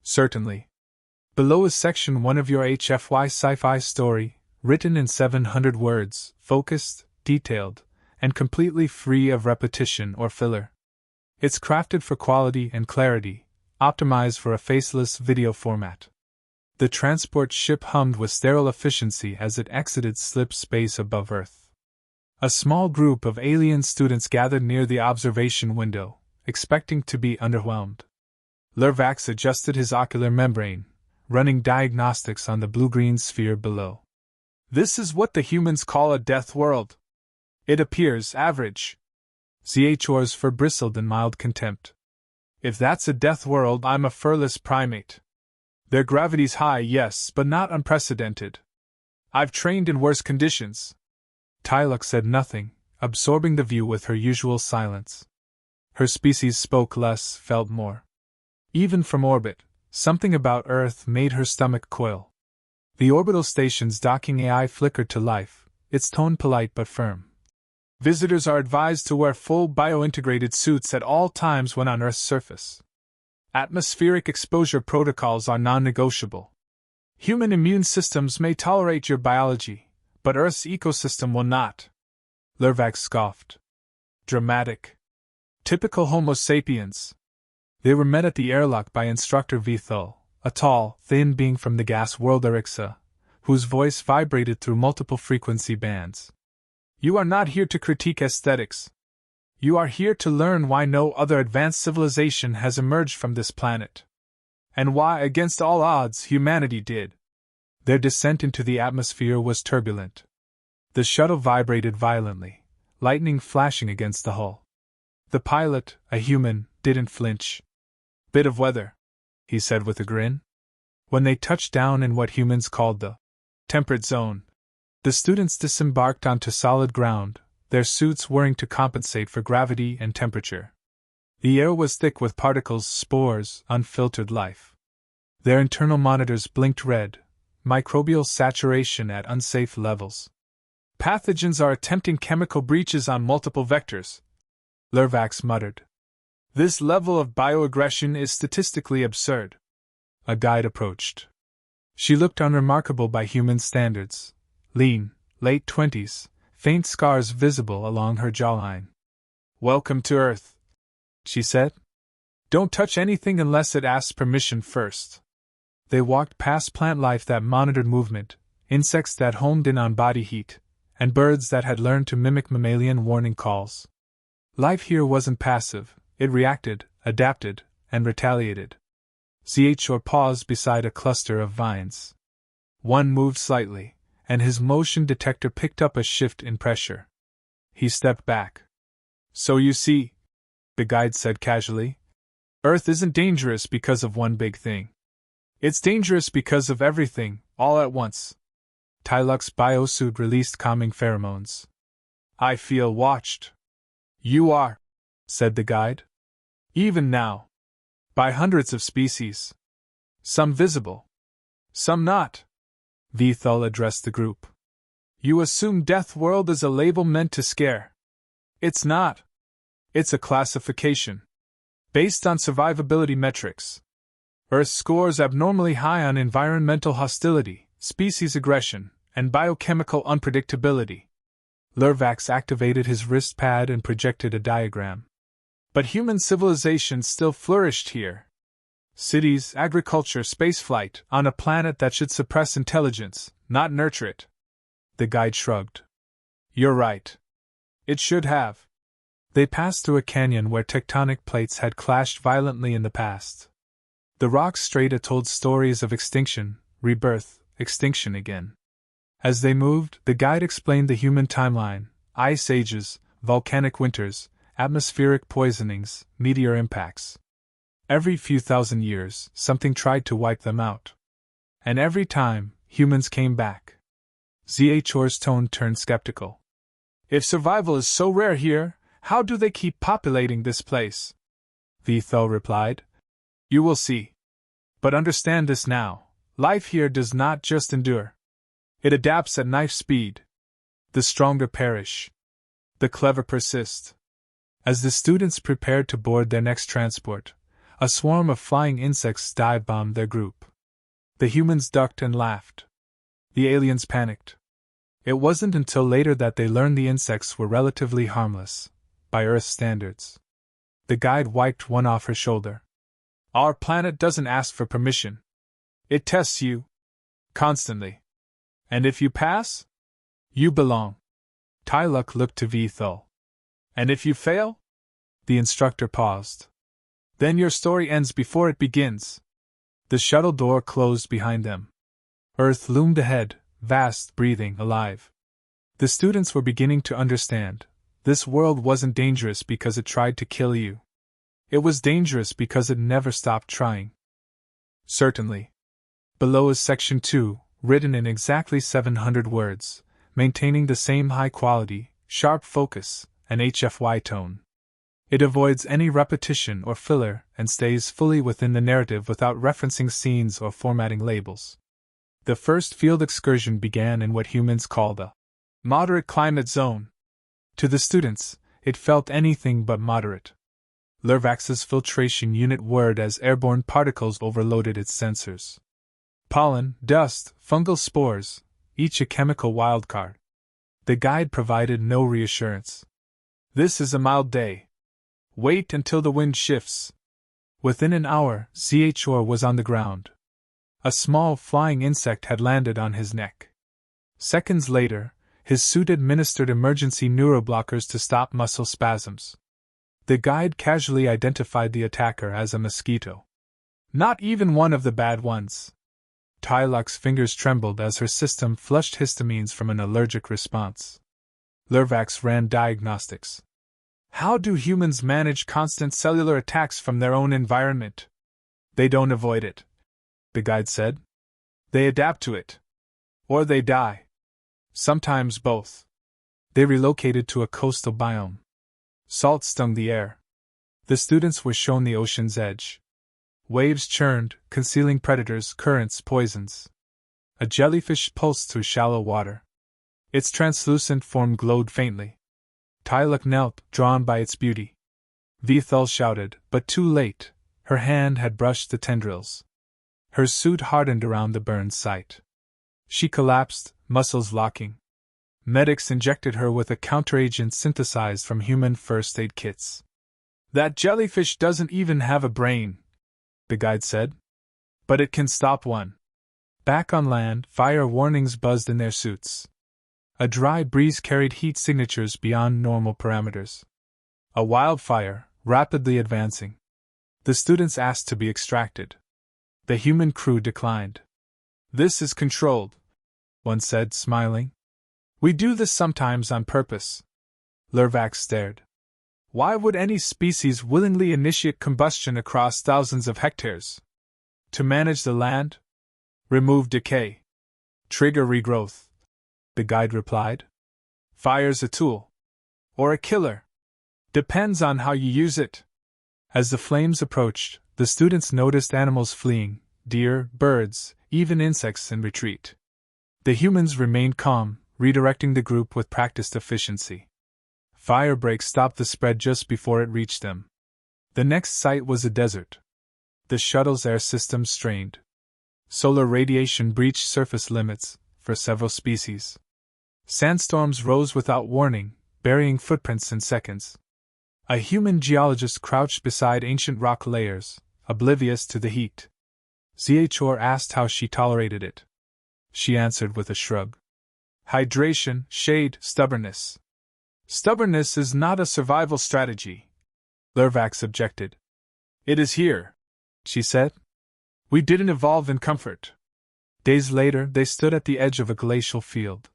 Certainly. Below is section 1 of your HFY sci-fi story, written in 700 words, focused, detailed, and completely free of repetition or filler. It's crafted for quality and clarity, optimized for a faceless video format. The transport ship hummed with sterile efficiency as it exited slip space above Earth. A small group of alien students gathered near the observation window, expecting to be underwhelmed. Lervax adjusted his ocular membrane, running diagnostics on the blue-green sphere below. This is what the humans call a death world. It appears average. CHO's fur bristled in mild contempt. If that's a death world, I'm a furless primate. Their gravity's high, yes, but not unprecedented. I've trained in worse conditions. Tyluk said nothing, absorbing the view with her usual silence. Her species spoke less, felt more. Even from orbit, something about Earth made her stomach coil. The orbital station's docking AI flickered to life, its tone polite but firm. Visitors are advised to wear full biointegrated suits at all times when on Earth's surface. Atmospheric exposure protocols are non-negotiable. Human immune systems may tolerate your biology, but Earth's ecosystem will not. Lervax scoffed. Dramatic. Typical Homo sapiens. They were met at the airlock by Instructor Vithul, a tall, thin being from the gas world Erixa, whose voice vibrated through multiple frequency bands. You are not here to critique aesthetics. You are here to learn why no other advanced civilization has emerged from this planet. And why, against all odds, humanity did. Their descent into the atmosphere was turbulent. The shuttle vibrated violently, lightning flashing against the hull. The pilot, a human, didn't flinch. Bit of weather, he said with a grin. When they touched down in what humans called the temperate zone, the students disembarked onto solid ground, their suits whirring to compensate for gravity and temperature. The air was thick with particles, spores, unfiltered life. Their internal monitors blinked red, microbial saturation at unsafe levels. Pathogens are attempting chemical breaches on multiple vectors, Lervax muttered. This level of bioaggression is statistically absurd. A guide approached. She looked unremarkable by human standards. Lean, late 20s, faint scars visible along her jawline. Welcome to Earth, she said. Don't touch anything unless it asks permission first. They walked past plant life that monitored movement, insects that homed in on body heat, and birds that had learned to mimic mammalian warning calls. Life here wasn't passive, it reacted, adapted, and retaliated. CHO paused beside a cluster of vines. One moved slightly, and his motion detector picked up a shift in pressure. He stepped back. So you see, the guide said casually, Earth isn't dangerous because of one big thing. It's dangerous because of everything, all at once. Tyluk's biosuit released calming pheromones. I feel watched. You are, said the guide. Even now. By hundreds of species. Some visible. Some not. Vithul addressed the group. You assume Deathworld is a label meant to scare. It's not. It's a classification. Based on survivability metrics. Earth scores abnormally high on environmental hostility, species aggression, and biochemical unpredictability. Lervax activated his wrist pad and projected a diagram. But human civilization still flourished here. Cities, agriculture, spaceflight, on a planet that should suppress intelligence, not nurture it. The guide shrugged. You're right. It should have. They passed through a canyon where tectonic plates had clashed violently in the past. The rock strata told stories of extinction, rebirth, extinction again. As they moved, the guide explained the human timeline: ice ages, volcanic winters, atmospheric poisonings, meteor impacts. Every few thousand years, something tried to wipe them out. And every time, humans came back. Zhor's tone turned skeptical. If survival is so rare here, how do they keep populating this place? Vithul replied. You will see. But understand this now, life here does not just endure. It adapts at knife speed. The stronger perish. The clever persist. As the students prepared to board their next transport, A swarm of flying insects dive-bombed their group. The humans ducked and laughed. The aliens panicked. It wasn't until later that they learned the insects were relatively harmless, by Earth standards. The guide wiped one off her shoulder. Our planet doesn't ask for permission. It tests you. Constantly. And if you pass, you belong. Tyluk looked to Vethul. And if you fail? The instructor paused. Then your story ends before it begins. The shuttle door closed behind them. Earth loomed ahead, vast, breathing, alive. The students were beginning to understand. This world wasn't dangerous because it tried to kill you. It was dangerous because it never stopped trying. Certainly. Below is Section 2, written in exactly 700 words, maintaining the same high quality, sharp focus, and HFY tone. It avoids any repetition or filler and stays fully within the narrative without referencing scenes or formatting labels. The first field excursion began in what humans call the moderate climate zone. To the students, it felt anything but moderate. Lervax's filtration unit whirred as airborne particles overloaded its sensors. Pollen, dust, fungal spores, each a chemical wildcard. The guide provided no reassurance. This is a mild day. Wait until the wind shifts. Within an hour, CHR was on the ground. A small flying insect had landed on his neck. Seconds later, his suit administered emergency neuroblockers to stop muscle spasms. The guide casually identified the attacker as a mosquito. Not even one of the bad ones. Tyluk's fingers trembled as her system flushed histamines from an allergic response. Lervax ran diagnostics. How do humans manage constant cellular attacks from their own environment? They don't avoid it, the guide said. They adapt to it. Or they die. Sometimes both. They relocated to a coastal biome. Salt stung the air. The students were shown the ocean's edge. Waves churned, concealing predators, currents, poisons. A jellyfish pulsed through shallow water. Its translucent form glowed faintly. Tyluk knelt, drawn by its beauty. Vethul shouted, but too late. Her hand had brushed the tendrils. Her suit hardened around the burned site. She collapsed, muscles locking. Medics injected her with a counteragent synthesized from human first aid kits. That jellyfish doesn't even have a brain, the guide said. But it can stop one. Back on land, fire warnings buzzed in their suits. A dry breeze carried heat signatures beyond normal parameters. A wildfire, rapidly advancing. The students asked to be extracted. The human crew declined. This is controlled, one said, smiling. We do this sometimes on purpose. Lervax stared. Why would any species willingly initiate combustion across thousands of hectares? To manage the land? Remove decay. Trigger regrowth, the guide replied. Fire's a tool. Or a killer. Depends on how you use it. As the flames approached, the students noticed animals fleeing, deer, birds, even insects in retreat. The humans remained calm, redirecting the group with practiced efficiency. Fire breaks stopped the spread just before it reached them. The next site was a desert. The shuttle's air system strained. Solar radiation breached surface limits for several species. Sandstorms rose without warning, burying footprints in seconds. A human geologist crouched beside ancient rock layers, oblivious to the heat. CHR asked how she tolerated it. She answered with a shrug. Hydration, shade, stubbornness. Stubbornness is not a survival strategy, Lervax objected. It is here, she said. We didn't evolve in comfort. Days later, they stood at the edge of a glacial field.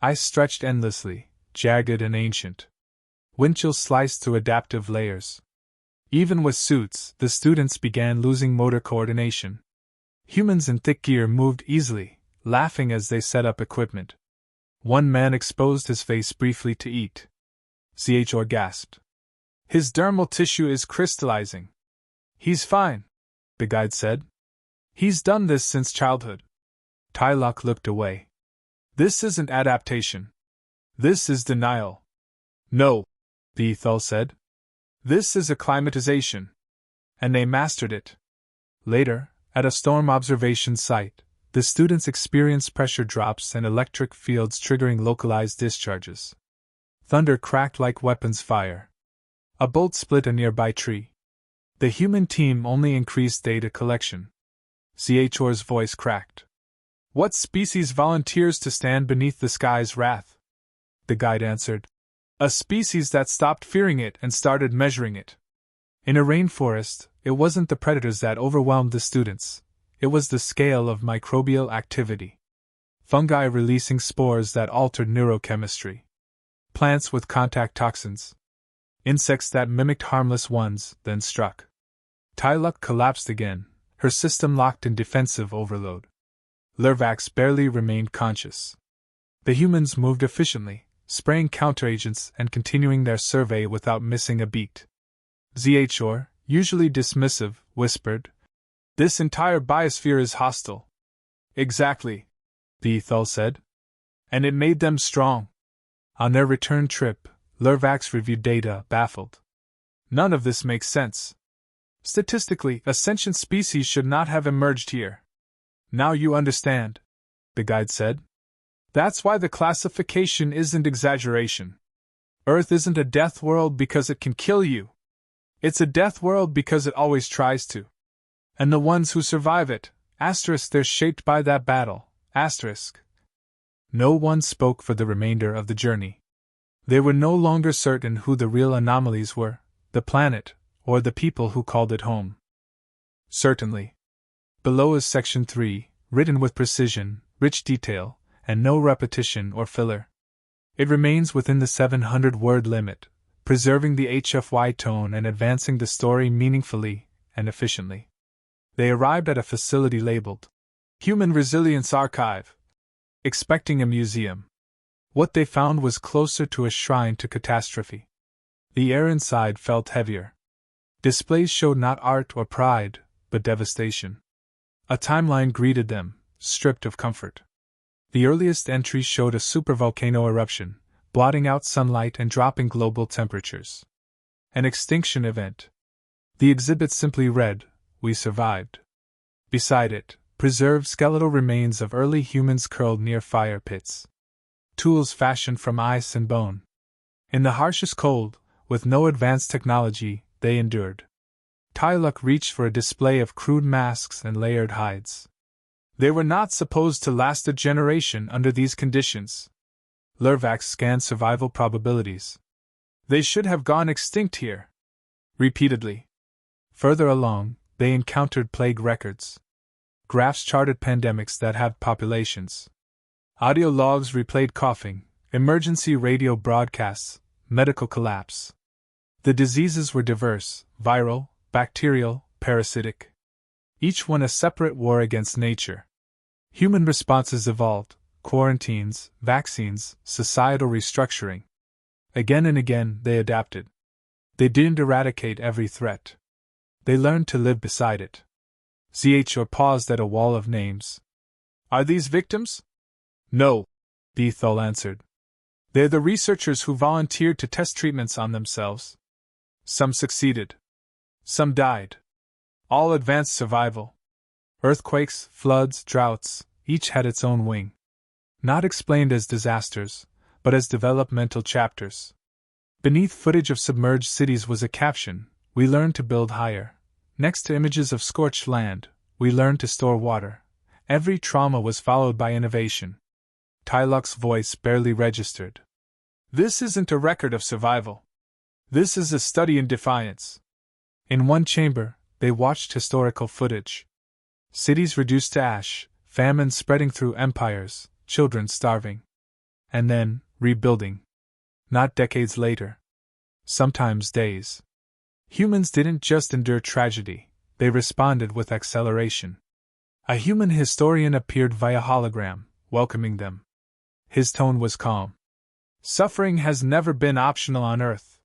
Ice stretched endlessly, jagged and ancient. Wind chills sliced through adaptive layers. Even with suits, the students began losing motor coordination. Humans in thick gear moved easily, laughing as they set up equipment. One man exposed his face briefly to eat. CHR gasped. His dermal tissue is crystallizing. He's fine, the guide said. He's done this since childhood. Tyluk looked away. This isn't adaptation. This is denial. No, Vethul said. This is acclimatization. And they mastered it. Later, at a storm observation site, the students experienced pressure drops and electric fields triggering localized discharges. Thunder cracked like weapons fire. A bolt split a nearby tree. The human team only increased data collection. CHO's voice cracked. What species volunteers to stand beneath the sky's wrath? The guide answered. A species that stopped fearing it and started measuring it. In a rainforest, it wasn't the predators that overwhelmed the students. It was the scale of microbial activity. Fungi releasing spores that altered neurochemistry. Plants with contact toxins. Insects that mimicked harmless ones, then struck. Tyluk collapsed again, her system locked in defensive overload. Lervax barely remained conscious. The humans moved efficiently, spraying counteragents and continuing their survey without missing a beat. ZHOR, usually dismissive, whispered, "This entire biosphere is hostile." "Exactly," the Ethol said. "And it made them strong." On their return trip, Lervax reviewed data, baffled. "None of this makes sense. Statistically, a sentient species should not have emerged here." "Now you understand," the guide said. "That's why the classification isn't exaggeration. Earth isn't a death world because it can kill you. It's a death world because it always tries to. And the ones who survive it, they're shaped by that battle, No one spoke for the remainder of the journey. They were no longer certain who the real anomalies were, the planet, or the people who called it home. Certainly. Below is Section 3, written with precision, rich detail, and no repetition or filler. It remains within the 700-word limit, preserving the HFY tone and advancing the story meaningfully and efficiently. They arrived at a facility labeled Human Resilience Archive, expecting a museum. What they found was closer to a shrine to catastrophe. The air inside felt heavier. Displays showed not art or pride, but devastation. A timeline greeted them, stripped of comfort. The earliest entry showed a supervolcano eruption, blotting out sunlight and dropping global temperatures. An extinction event. The exhibit simply read, "We survived." Beside it, preserved skeletal remains of early humans curled near fire pits. Tools fashioned from ice and bone. In the harshest cold, with no advanced technology, they endured. Tyluk reached for a display of crude masks and layered hides. They were not supposed to last a generation under these conditions. Lervax scanned survival probabilities. They should have gone extinct here. Repeatedly. Further along, they encountered plague records. Graphs charted pandemics that had populations. Audio logs replayed coughing, emergency radio broadcasts, medical collapse. The diseases were diverse, viral, bacterial, parasitic. Each one a separate war against nature. Human responses evolved: quarantines, vaccines, societal restructuring. Again and again, they adapted. They didn't eradicate every threat. They learned to live beside it. ZHOR paused at a wall of names. "Are these victims?" "No," Bethel answered. "They're the researchers who volunteered to test treatments on themselves. Some succeeded. Some died. All advanced survival. Earthquakes, floods, droughts, each had its own wing. Not explained as disasters, but as developmental chapters. Beneath footage of submerged cities was a caption, 'We learned to build higher.' Next to images of scorched land, 'We learned to store water.' Every trauma was followed by innovation." Tyluk's voice barely registered. "This isn't a record of survival. This is a study in defiance." In one chamber, they watched historical footage. Cities reduced to ash, famine spreading through empires, children starving. And then, rebuilding. Not decades later. Sometimes days. Humans didn't just endure tragedy, they responded with acceleration. A human historian appeared via hologram, welcoming them. His tone was calm. "Suffering has never been optional on Earth.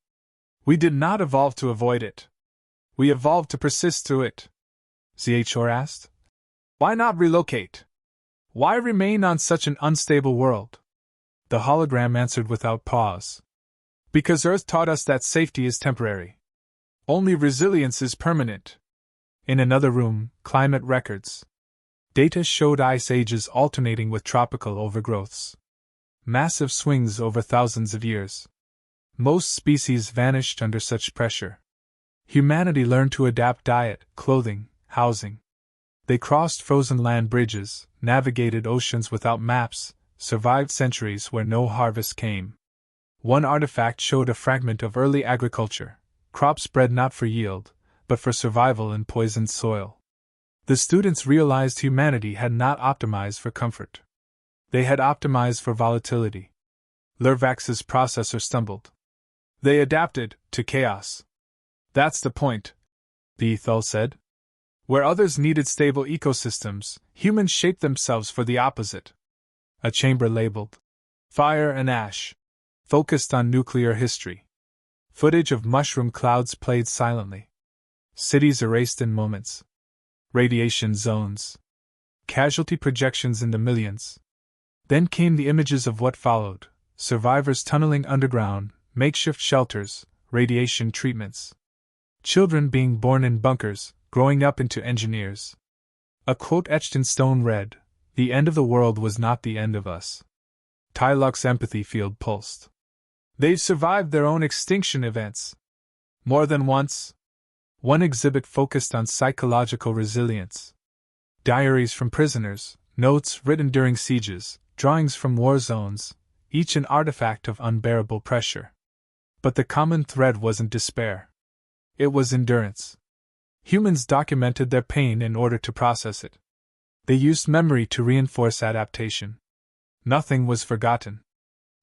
We did not evolve to avoid it. We evolved to persist through it." ZHOR asked. "Why not relocate? Why remain on such an unstable world?" The hologram answered without pause. "Because Earth taught us that safety is temporary. Only resilience is permanent. In another room, climate records. Data showed ice ages alternating with tropical overgrowths. Massive swings over thousands of years. Most species vanished under such pressure. Humanity learned to adapt diet, clothing, housing. They crossed frozen land bridges, navigated oceans without maps, survived centuries where no harvest came. One artifact showed a fragment of early agriculture, crops bred not for yield, but for survival in poisoned soil. The students realized humanity had not optimized for comfort. They had optimized for volatility. Lervax's processor stumbled. They adapted to chaos. That's the point, Bethel said. Where others needed stable ecosystems, humans shaped themselves for the opposite. A chamber labeled Fire and Ash focused on nuclear history. Footage of mushroom clouds played silently. Cities erased in moments. Radiation zones. Casualty projections in the millions. Then came the images of what followed: survivors tunneling underground, makeshift shelters, radiation treatments. Children being born in bunkers, growing up into engineers. A quote etched in stone read, "The end of the world was not the end of us." Tyluk's empathy field pulsed. They've survived their own extinction events. More than once. One exhibit focused on psychological resilience. Diaries from prisoners, notes written during sieges, drawings from war zones, each an artifact of unbearable pressure. But the common thread wasn't despair. It was endurance. Humans documented their pain in order to process it. They used memory to reinforce adaptation. Nothing was forgotten.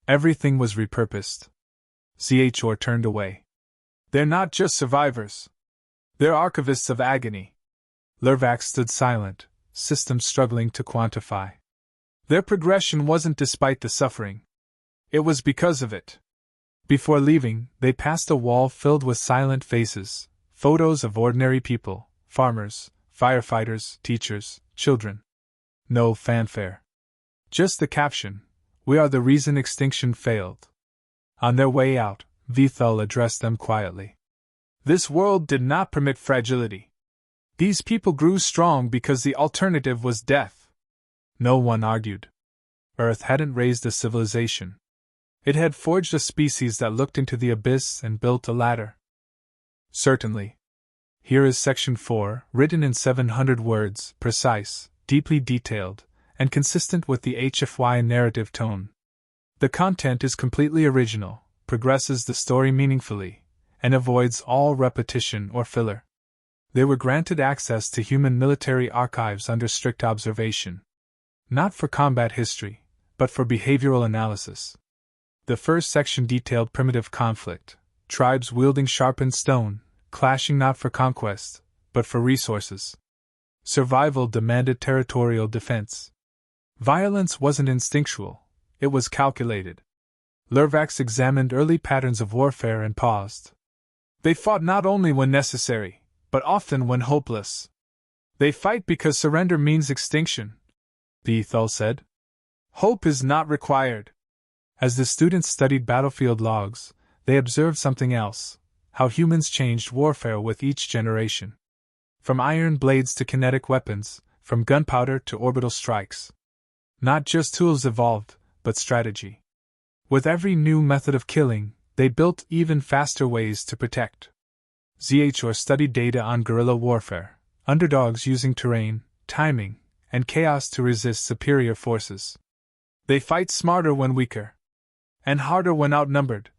Everything was repurposed. ZHR turned away. They're not just survivors. They're archivists of agony. Lervax stood silent, systems struggling to quantify. Their progression wasn't despite the suffering. It was because of it. Before leaving, they passed a wall filled with silent faces, photos of ordinary people, farmers, firefighters, teachers, children. No fanfare. Just the caption, "We are the reason extinction failed." On their way out, Vithal addressed them quietly. This world did not permit fragility. These people grew strong because the alternative was death. No one argued. Earth hadn't raised a civilization. It had forged a species that looked into the abyss and built a ladder. Certainly. Here is Section 4, written in 700 words, precise, deeply detailed, and consistent with the HFY narrative tone. The content is completely original, progresses the story meaningfully, and avoids all repetition or filler. They were granted access to human military archives under strict observation. Not for combat history, but for behavioral analysis. The first section detailed primitive conflict, tribes wielding sharpened stone, clashing not for conquest, but for resources. Survival demanded territorial defense. Violence wasn't instinctual, it was calculated. Lervax examined early patterns of warfare and paused. They fought not only when necessary, but often when hopeless. They fight because surrender means extinction, Bethel said. Hope is not required. As the students studied battlefield logs, they observed something else: how humans changed warfare with each generation. From iron blades to kinetic weapons, from gunpowder to orbital strikes. Not just tools evolved, but strategy. With every new method of killing, they built even faster ways to protect. ZHR studied data on guerrilla warfare, underdogs using terrain, timing, and chaos to resist superior forces. They fight smarter when weaker. And harder when outnumbered,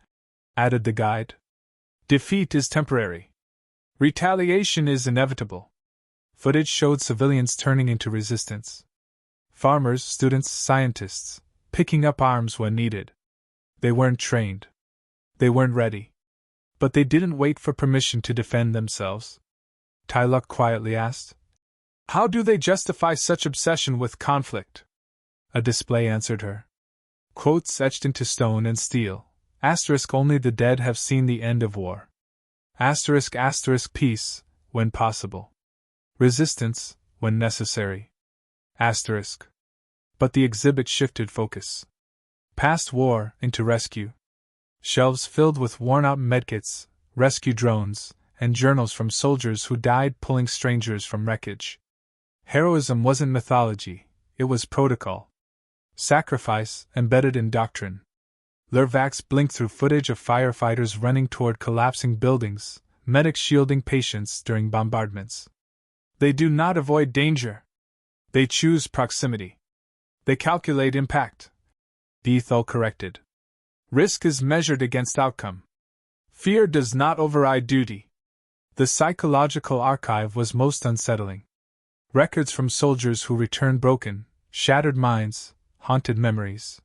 added the guide. Defeat is temporary. Retaliation is inevitable. Footage showed civilians turning into resistance. Farmers, students, scientists, picking up arms when needed. They weren't trained. They weren't ready. But they didn't wait for permission to defend themselves. Tyluk quietly asked, "How do they justify such obsession with conflict?" A display answered her. Quotes etched into stone and steel. Asterisk, only the dead have seen the end of war. Asterisk, asterisk, peace, when possible. Resistance, when necessary. Asterisk. But the exhibit shifted focus. Past war into rescue. Shelves filled with worn-out medkits, rescue drones, and journals from soldiers who died pulling strangers from wreckage. Heroism wasn't mythology, it was protocol. Sacrifice, embedded in doctrine. Lervax blinked through footage of firefighters running toward collapsing buildings, medics shielding patients during bombardments. They do not avoid danger. They choose proximity. They calculate impact. Bethel corrected. Risk is measured against outcome. Fear does not override duty. The psychological archive was most unsettling. Records from soldiers who returned broken, shattered minds, haunted memories.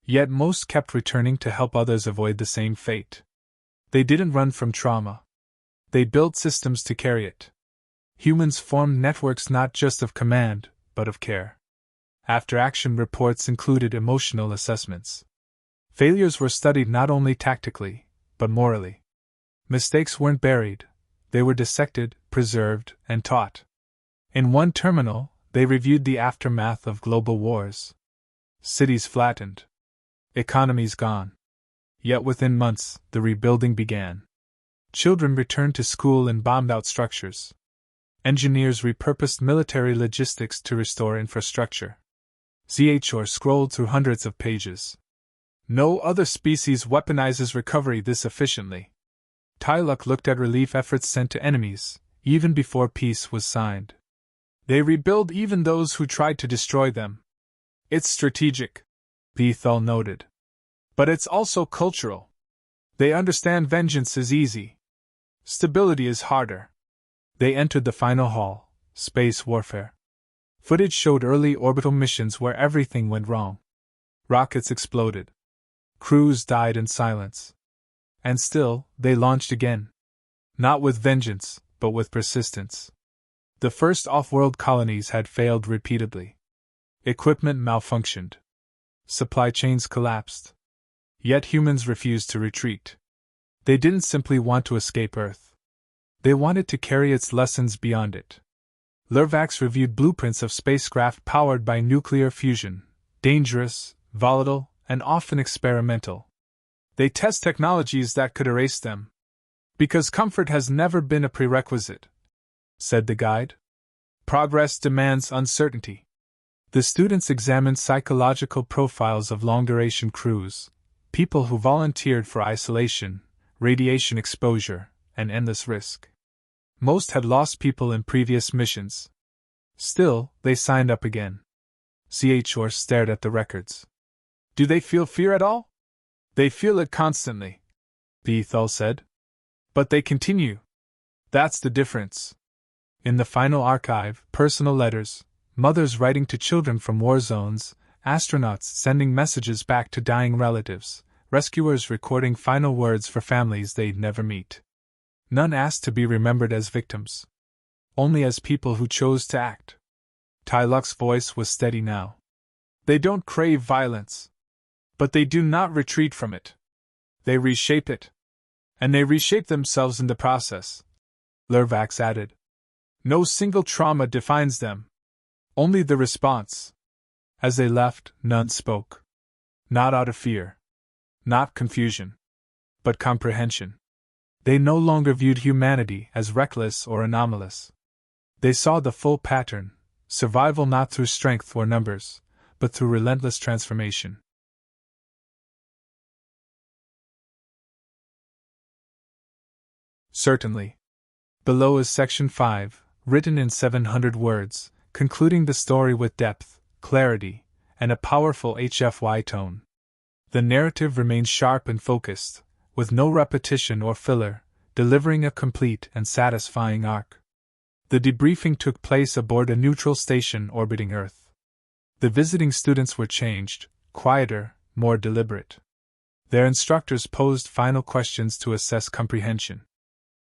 Yet most kept returning to help others avoid the same fate. They didn't run from trauma. They built systems to carry it. Humans formed networks not just of command, but of care. After-action reports included emotional assessments. Failures were studied not only tactically, but morally. Mistakes weren't buried, they were dissected, preserved, and taught. In one terminal, they reviewed the aftermath of global wars. Cities flattened. Economies gone. Yet within months, the rebuilding began. Children returned to school in bombed-out structures. Engineers repurposed military logistics to restore infrastructure. HFY scrolled through hundreds of pages. No other species weaponizes recovery this efficiently. Tyluk looked at relief efforts sent to enemies, even before peace was signed. They rebuild even those who tried to destroy them. It's strategic, Bethel noted. But it's also cultural. They understand vengeance is easy. Stability is harder. They entered the final hall, space warfare. Footage showed early orbital missions where everything went wrong. Rockets exploded. Crews died in silence. And still, they launched again. Not with vengeance, but with persistence. The first off-world colonies had failed repeatedly. Equipment malfunctioned. Supply chains collapsed. Yet humans refused to retreat. They didn't simply want to escape Earth. They wanted to carry its lessons beyond it. Lervax reviewed blueprints of spacecraft powered by nuclear fusion, dangerous, volatile, and often experimental. They test technologies that could erase them. Because comfort has never been a prerequisite, said the guide. Progress demands uncertainty. The students examined psychological profiles of long-duration crews, people who volunteered for isolation, radiation exposure, and endless risk. Most had lost people in previous missions. Still, they signed up again. HFY stared at the records. Do they feel fear at all? They feel it constantly, Bethel said. But they continue. That's the difference. In the final archive, personal letters, mothers writing to children from war zones, astronauts sending messages back to dying relatives, rescuers recording final words for families they'd never meet. None asked to be remembered as victims. Only as people who chose to act. Tyluk's voice was steady now. They don't crave violence. But they do not retreat from it. They reshape it. And they reshape themselves in the process. Lervax added. No single trauma defines them. Only the response. As they left, none spoke. Not out of fear. Not confusion. But comprehension. They no longer viewed humanity as reckless or anomalous. They saw the full pattern, survival not through strength or numbers, but through relentless transformation. Certainly. Below is Section 5, written in 700 words, concluding the story with depth, clarity, and a powerful HFY tone. The narrative remains sharp and focused, with no repetition or filler, delivering a complete and satisfying arc. The debriefing took place aboard a neutral station orbiting Earth. The visiting students were changed, quieter, more deliberate. Their instructors posed final questions to assess comprehension.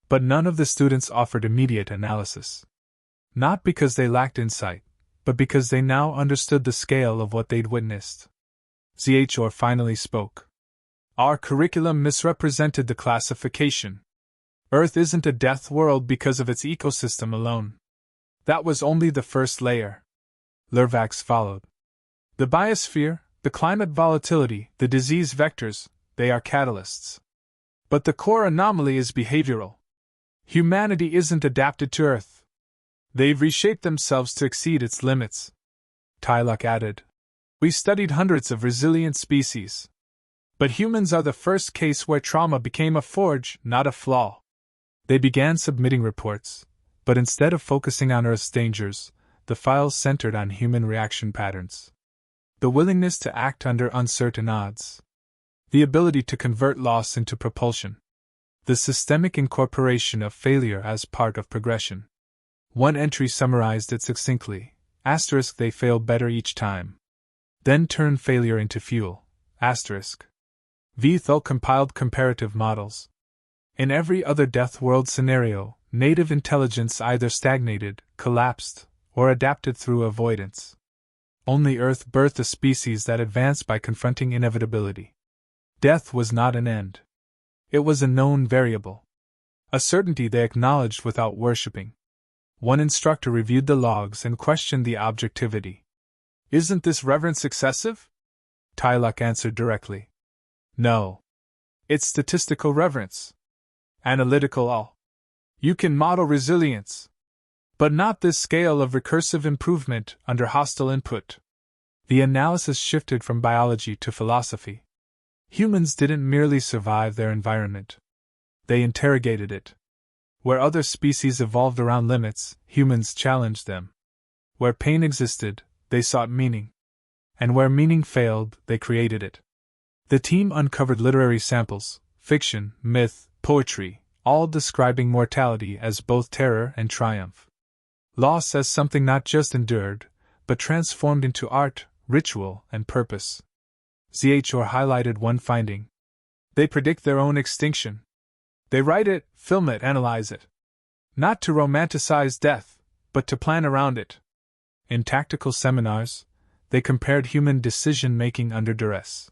But none of the students offered immediate analysis. Not because they lacked insight, but because they now understood the scale of what they'd witnessed. HFY finally spoke. Our curriculum misrepresented the classification. Earth isn't a death world because of its ecosystem alone. That was only the first layer. Lervax followed. The biosphere, the climate volatility, the disease vectors, they are catalysts. But the core anomaly is behavioral. Humanity isn't adapted to Earth. They've reshaped themselves to exceed its limits. Tylok added. We studied hundreds of resilient species. But humans are the first case where trauma became a forge, not a flaw. They began submitting reports, but instead of focusing on Earth's dangers, the files centered on human reaction patterns. The willingness to act under uncertain odds. The ability to convert loss into propulsion. The systemic incorporation of failure as part of progression. One entry summarized it succinctly. * They fail better each time. Then turn failure into fuel. * Vethul compiled comparative models. In every other Deathworld scenario, native intelligence either stagnated, collapsed, or adapted through avoidance. Only Earth birthed a species that advanced by confronting inevitability. Death was not an end. It was a known variable. A certainty they acknowledged without worshipping. One instructor reviewed the logs and questioned the objectivity. Isn't this reverence excessive? Tylok answered directly. No. It's statistical reverence. Analytical. You can model resilience. But not this scale of recursive improvement under hostile input. The analysis shifted from biology to philosophy. Humans didn't merely survive their environment. They interrogated it. Where other species evolved around limits, humans challenged them. Where pain existed, they sought meaning. And where meaning failed, they created it. The team uncovered literary samples, fiction, myth, poetry, all describing mortality as both terror and triumph. Loss as something not just endured, but transformed into art, ritual, and purpose. HFY highlighted one finding. They predict their own extinction. They write it, film it, analyze it. Not to romanticize death, but to plan around it. In tactical seminars, they compared human decision-making under duress.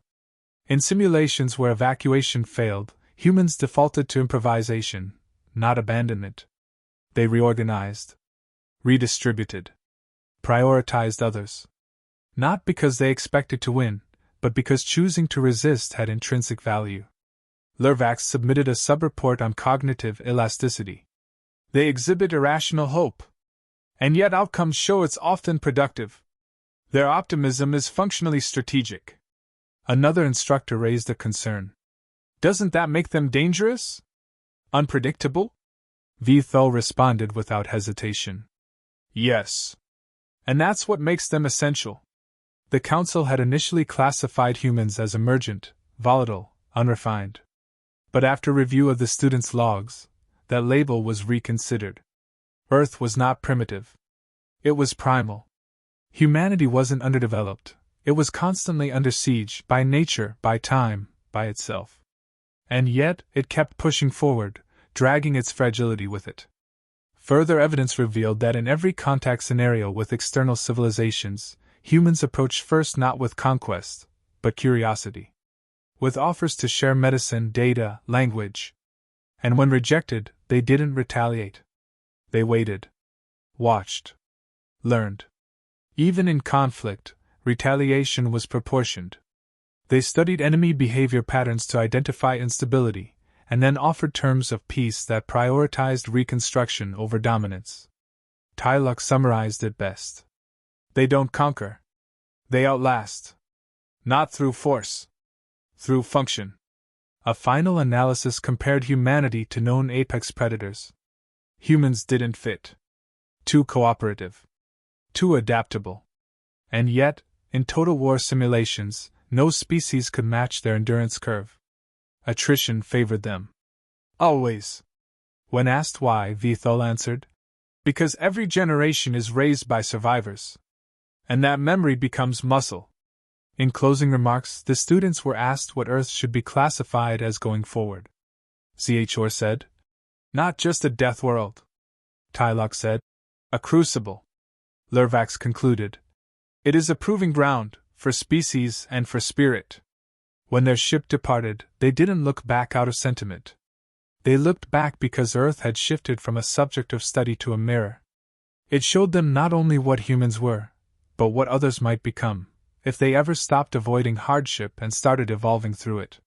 In simulations where evacuation failed, humans defaulted to improvisation, not abandonment. They reorganized, redistributed, prioritized others. Not because they expected to win, but because choosing to resist had intrinsic value. Lervax submitted a sub-report on cognitive elasticity. They exhibit irrational hope. And yet outcomes show it's often productive. Their optimism is functionally strategic. Another instructor raised a concern. Doesn't that make them dangerous? Unpredictable? Vethul responded without hesitation. Yes. And that's what makes them essential. The Council had initially classified humans as emergent, volatile, unrefined. But after review of the students' logs, that label was reconsidered. Earth was not primitive. It was primal. Humanity wasn't underdeveloped. It was constantly under siege by nature, by time, by itself. And yet, it kept pushing forward, dragging its fragility with it. Further evidence revealed that in every contact scenario with external civilizations, humans approached first not with conquest, but curiosity. With offers to share medicine, data, language. And when rejected, they didn't retaliate. They waited. Watched. Learned. Even in conflict, retaliation was proportioned. They studied enemy behavior patterns to identify instability, and then offered terms of peace that prioritized reconstruction over dominance. Tylok summarized it best. They don't conquer. They outlast. Not through force. Through function. A final analysis compared humanity to known apex predators. Humans didn't fit. Too cooperative. Too adaptable. And yet, in total war simulations, no species could match their endurance curve. Attrition favored them. Always. When asked why, Vethul answered, because every generation is raised by survivors. And that memory becomes muscle. In closing remarks, the students were asked what Earth should be classified as going forward. HFY said, not just a death world. Tylok said, a crucible. Lervax concluded, it is a proving ground, for species and for spirit. When their ship departed, they didn't look back out of sentiment. They looked back because Earth had shifted from a subject of study to a mirror. It showed them not only what humans were, but what others might become, if they ever stopped avoiding hardship and started evolving through it.